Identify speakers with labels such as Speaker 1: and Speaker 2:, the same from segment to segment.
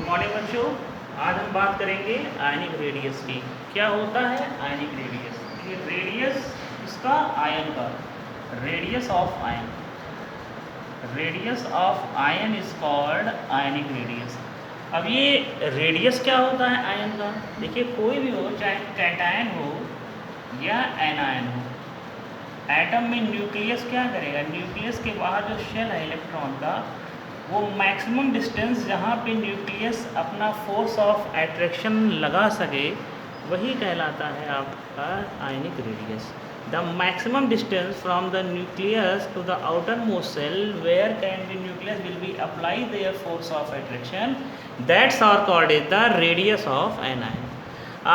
Speaker 1: Morning बच्चों, आज हम बात करेंगे आयनिक रेडियस की। क्या होता है आयनिक रेडियस? ये रेडियस इसका आयन का, radius of ion, radius of ion is called ionic radius. अब ये रेडियस क्या होता है आयन का? देखिए, कोई भी हो, चाहे कैटायन हो या एनायन हो, एटम में न्यूक्लियस क्या करेगा? न्यूक्लियस के बाहर जो शेल है इलेक्ट्रॉन का, वो मैक्सिमम डिस्टेंस जहाँ पे न्यूक्लियस अपना फोर्स ऑफ अट्रैक्शन लगा सके, वही कहलाता है आपका ionic radius. The maximum distance from the nucleus to the outermost shell where can be nucleus will be apply their force of attraction, that's are called is the radius of an ion.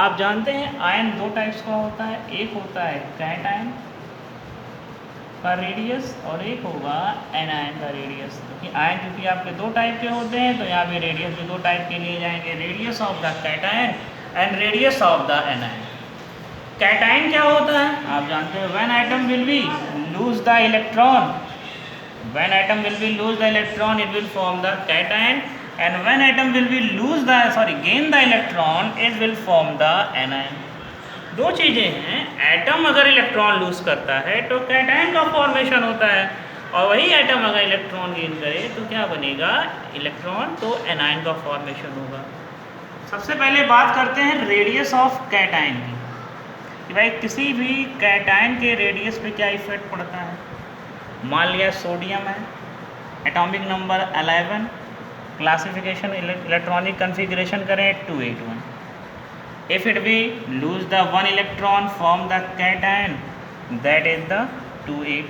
Speaker 1: आप जानते हैं ion दो types का होता है, एक होता है कैटायन का रेडियस और एक होगा एनायन का रेडियस। क्योंकि आयन क्योंकि आपके दो टाइप के होते हैं, तो यहाँ पे रेडियस भी दो टाइप के लिए जाएंगे, radius of the cation and radius of the anion. Cation क्या होता है आप जानते हैं, when atom will be lose the electron, when atom will be lose the electron it will form the cation, and when atom will be lose the gain the electron it will form the anion. दो चीज़ें हैं, atom अगर electron lose करता है तो cation का formation होता है, और वही एटम अगर इलेक्ट्रॉन गेन करे तो क्या बनेगा? इलेक्ट्रॉन, तो एनायन का फॉर्मेशन होगा। सबसे पहले बात करते हैं रेडियस ऑफ कैटायन की, कि भाई किसी भी कैटायन के रेडियस पे क्या इफेक्ट पड़ता है। मान लिया सोडियम है, atomic number 11, classification electronic configuration करें 281। If it be lose the one electron from the cation, that is the 28.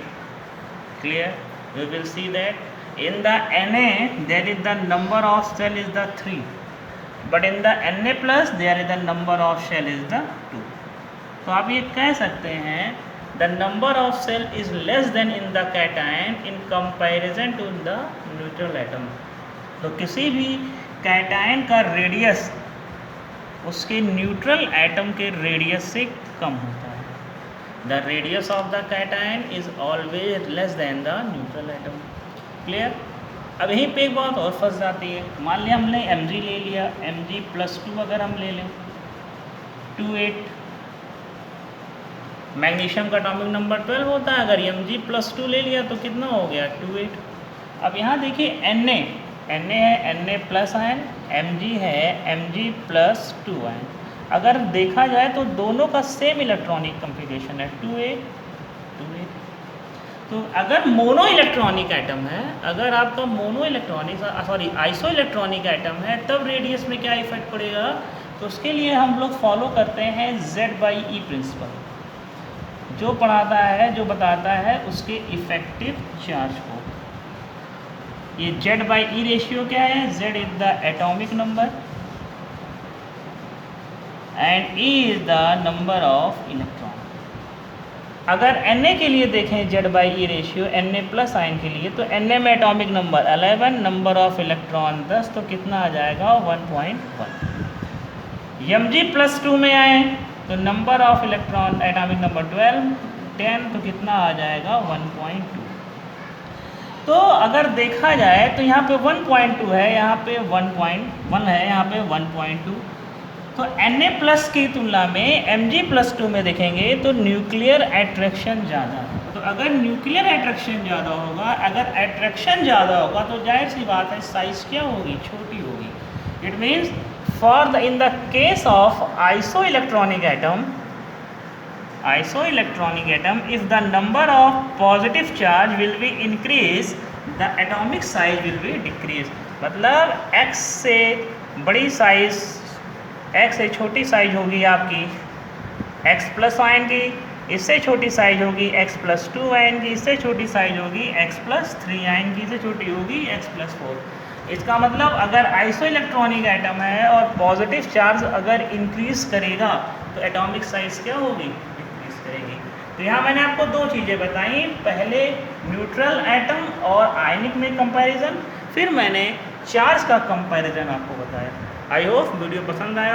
Speaker 1: Clear? We will see that in the Na there is the number of cell is the 3, but in the Na plus there is the number of cell is the 2. तो आप ये कह सकते हैं the number of cell is less than in the cation in comparison to the neutral atom. तो किसी भी cation का रेडियस उसके न्यूट्रल एटम के रेडियस से कम होता है। The radius of the cation is always less than the neutral atom. Clear? अब यहीं पे एक बात और फंस जाती है। मान लिया हमने Mg ले लिया, Mg+2 अगर हम ले लें 28, मैग्नीशियम का एटॉमिक नंबर 12 होता है, अगर Mg+2 ले लिया तो कितना हो गया? 28। अब यहाँ देखिए Na है Na प्लस आयन, Mg है Mg+2 आयन। अगर देखा जाए तो दोनों का सेम इलेक्ट्रॉनिक कन्फिग्रेशन है 2a। तो अगर मोनो इलेक्ट्रॉनिक एटम है, अगर आपका mono electronic iso electronic atom है, तब रेडियस में क्या इफेक्ट पड़ेगा? तो उसके लिए हम लोग फॉलो करते हैं Z/E प्रिंसिपल, जो पढ़ाता है, जो बताता है उसके इफेक्टिव चार्ज को। ये Z/E रेशियो क्या है? Z is the atomic number and E is the number of electron. अगर Na के लिए देखें Z/E ratio, Na plus ion के लिए, तो Na में atomic number 11, number of electron 10, तो कितना आ जाएगा? 1.1। Mg+2 में आए तो number of electron atomic number 10, तो कितना आ जाएगा? 1.2। तो अगर देखा जाए तो यहाँ पे 1.2 है, यहाँ पे 1.1 है, यहाँ पे 1.2। तो Na प्लस की तुलना में Mg+2 में देखेंगे तो न्यूक्लियर एट्रैक्शन ज़्यादा है। तो अगर न्यूक्लियर एट्रैक्शन ज़्यादा होगा, अगर एट्रैक्शन ज़्यादा होगा तो जाहिर सी बात है साइज़ क्या होगी? छोटी होगी। It means in the case of iso electronic atom, if the number of positive charge will be increase, the atomic size will be decrease। मतलब x से बड़ी साइज, x से छोटी साइज होगी आपकी x+ आयन की, इससे छोटी साइज होगी x+2 आयन की, इससे छोटी साइज होगी x+3 आयन की, इससे छोटी होगी x+4। इसका मतलब अगर आइसो इलेक्ट्रॉनिक एटम है और पॉजिटिव चार्ज अगर इंक्रीज करेगा तो एटॉमिक साइज क्या होगी? करेगी। तो यहाँ मैंने आपको दो चीज़ें बताई, पहले न्यूट्रल एटम और आयनिक में कंपैरिजन, फिर मैंने चार्ज का कंपैरिजन आपको बताया। आई होप वीडियो पसंद आया।